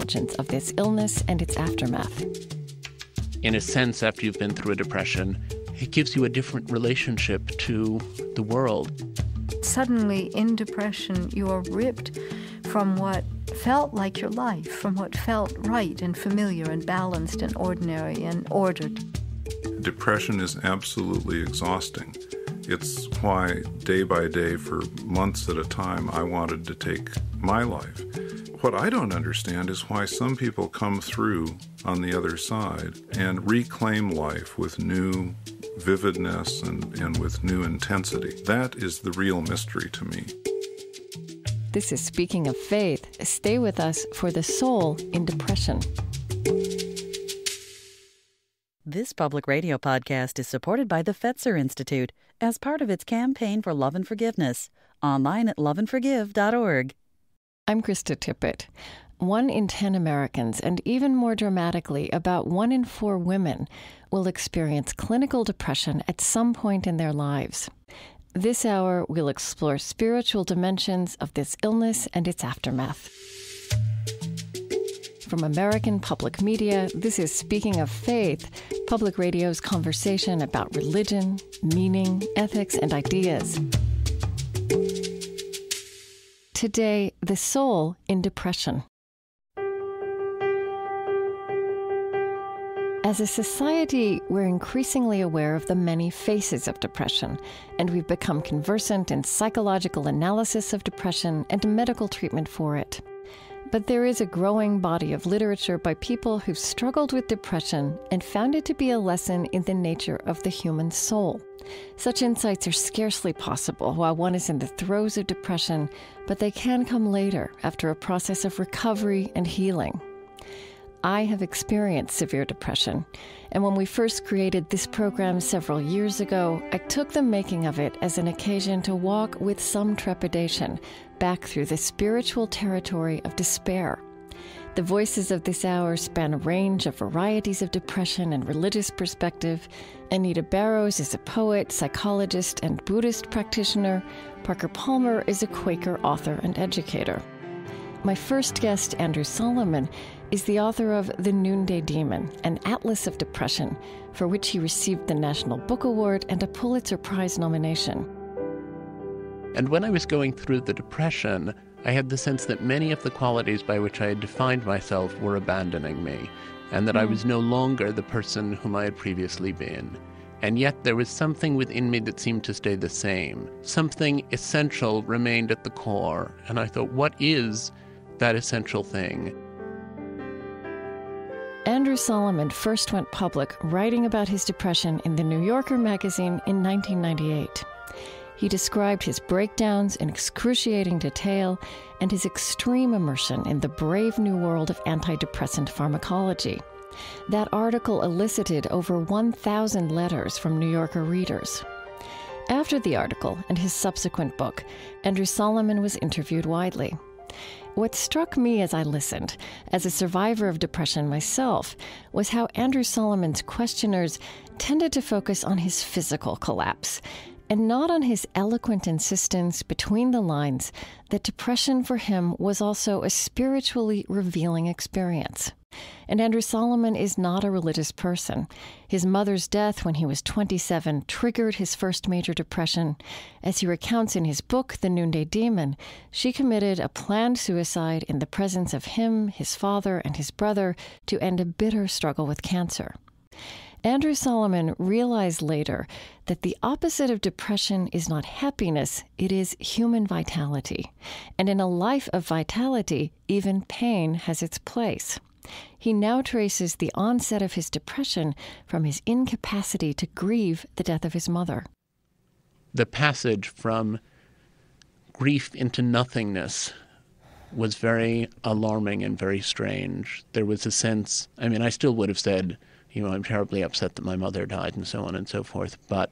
intelligence of this illness and its aftermath. In a sense, after you've been through a depression, it gives you a different relationship to the world. Suddenly, in depression, you are ripped from what felt like your life, from what felt right and familiar and balanced and ordinary and ordered. Depression is absolutely exhausting. It's why day by day, for months at a time, I wanted to take my life. What I don't understand is why some people come through on the other side and reclaim life with new vividness and with new intensity. That is the real mystery to me. This is Speaking of Faith. Stay with us for the soul in depression. This public radio podcast is supported by the Fetzer Institute as part of its campaign for love and forgiveness. Online at loveandforgive.org. I'm Krista Tippett. 1 in 10 Americans, and even more dramatically, about 1 in 4 women, will experience clinical depression at some point in their lives. This hour, we'll explore spiritual dimensions of this illness and its aftermath. From American Public Media, this is Speaking of Faith, public radio's conversation about religion, meaning, ethics, and ideas. Today, the soul in depression. As a society, we're increasingly aware of the many faces of depression, and we've become conversant in psychological analysis of depression and medical treatment for it. But there is a growing body of literature by people who've struggled with depression and found it to be a lesson in the nature of the human soul. Such insights are scarcely possible while one is in the throes of depression, but they can come later after a process of recovery and healing. I have experienced severe depression, and when we first created this program several years ago, I took the making of it as an occasion to walk with some trepidation back through the spiritual territory of despair. The voices of this hour span a range of varieties of depression and religious perspective. Anita Barrows is a poet, psychologist, and Buddhist practitioner. Parker Palmer is a Quaker author and educator. My first guest, Andrew Solomon, is the author of The Noonday Demon, an atlas of depression, for which he received the National Book Award and a Pulitzer Prize nomination. And when I was going through the depression, I had the sense that many of the qualities by which I had defined myself were abandoning me, and that I was no longer the person whom I had previously been. And yet there was something within me that seemed to stay the same. Something essential remained at the core, and I thought, what is that essential thing? Andrew Solomon first went public writing about his depression in The New Yorker magazine in 1998. He described his breakdowns in excruciating detail and his extreme immersion in the brave new world of antidepressant pharmacology. That article elicited over 1,000 letters from New Yorker readers. After the article and his subsequent book, Andrew Solomon was interviewed widely. What struck me as I listened, as a survivor of depression myself, was how Andrew Solomon's questioners tended to focus on his physical collapse, and not on his eloquent insistence between the lines that depression for him was also a spiritually revealing experience. And Andrew Solomon is not a religious person. His mother's death when he was 27 triggered his first major depression. As he recounts in his book, The Noonday Demon, she committed a planned suicide in the presence of him, his father, and his brother to end a bitter struggle with cancer. Andrew Solomon realized later that the opposite of depression is not happiness, it is human vitality. And in a life of vitality, even pain has its place. He now traces the onset of his depression from his incapacity to grieve the death of his mother. The passage from grief into nothingness was very alarming and very strange. There was a sense, I still would have said, I'm terribly upset that my mother died and so on and so forth, but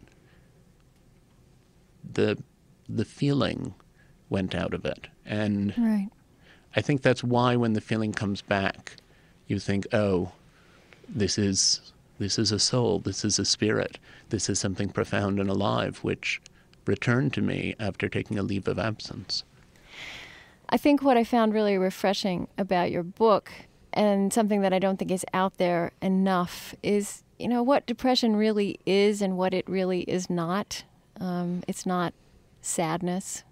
the feeling went out of it. And right. I think that's why when the feeling comes back, you think, oh, this is a soul, this is a spirit, this is something profound and alive, which returned to me after taking a leave of absence. I think what I found really refreshing about your book and something that I don't think is out there enough is, what depression really is and what it really is not. It's not sadness.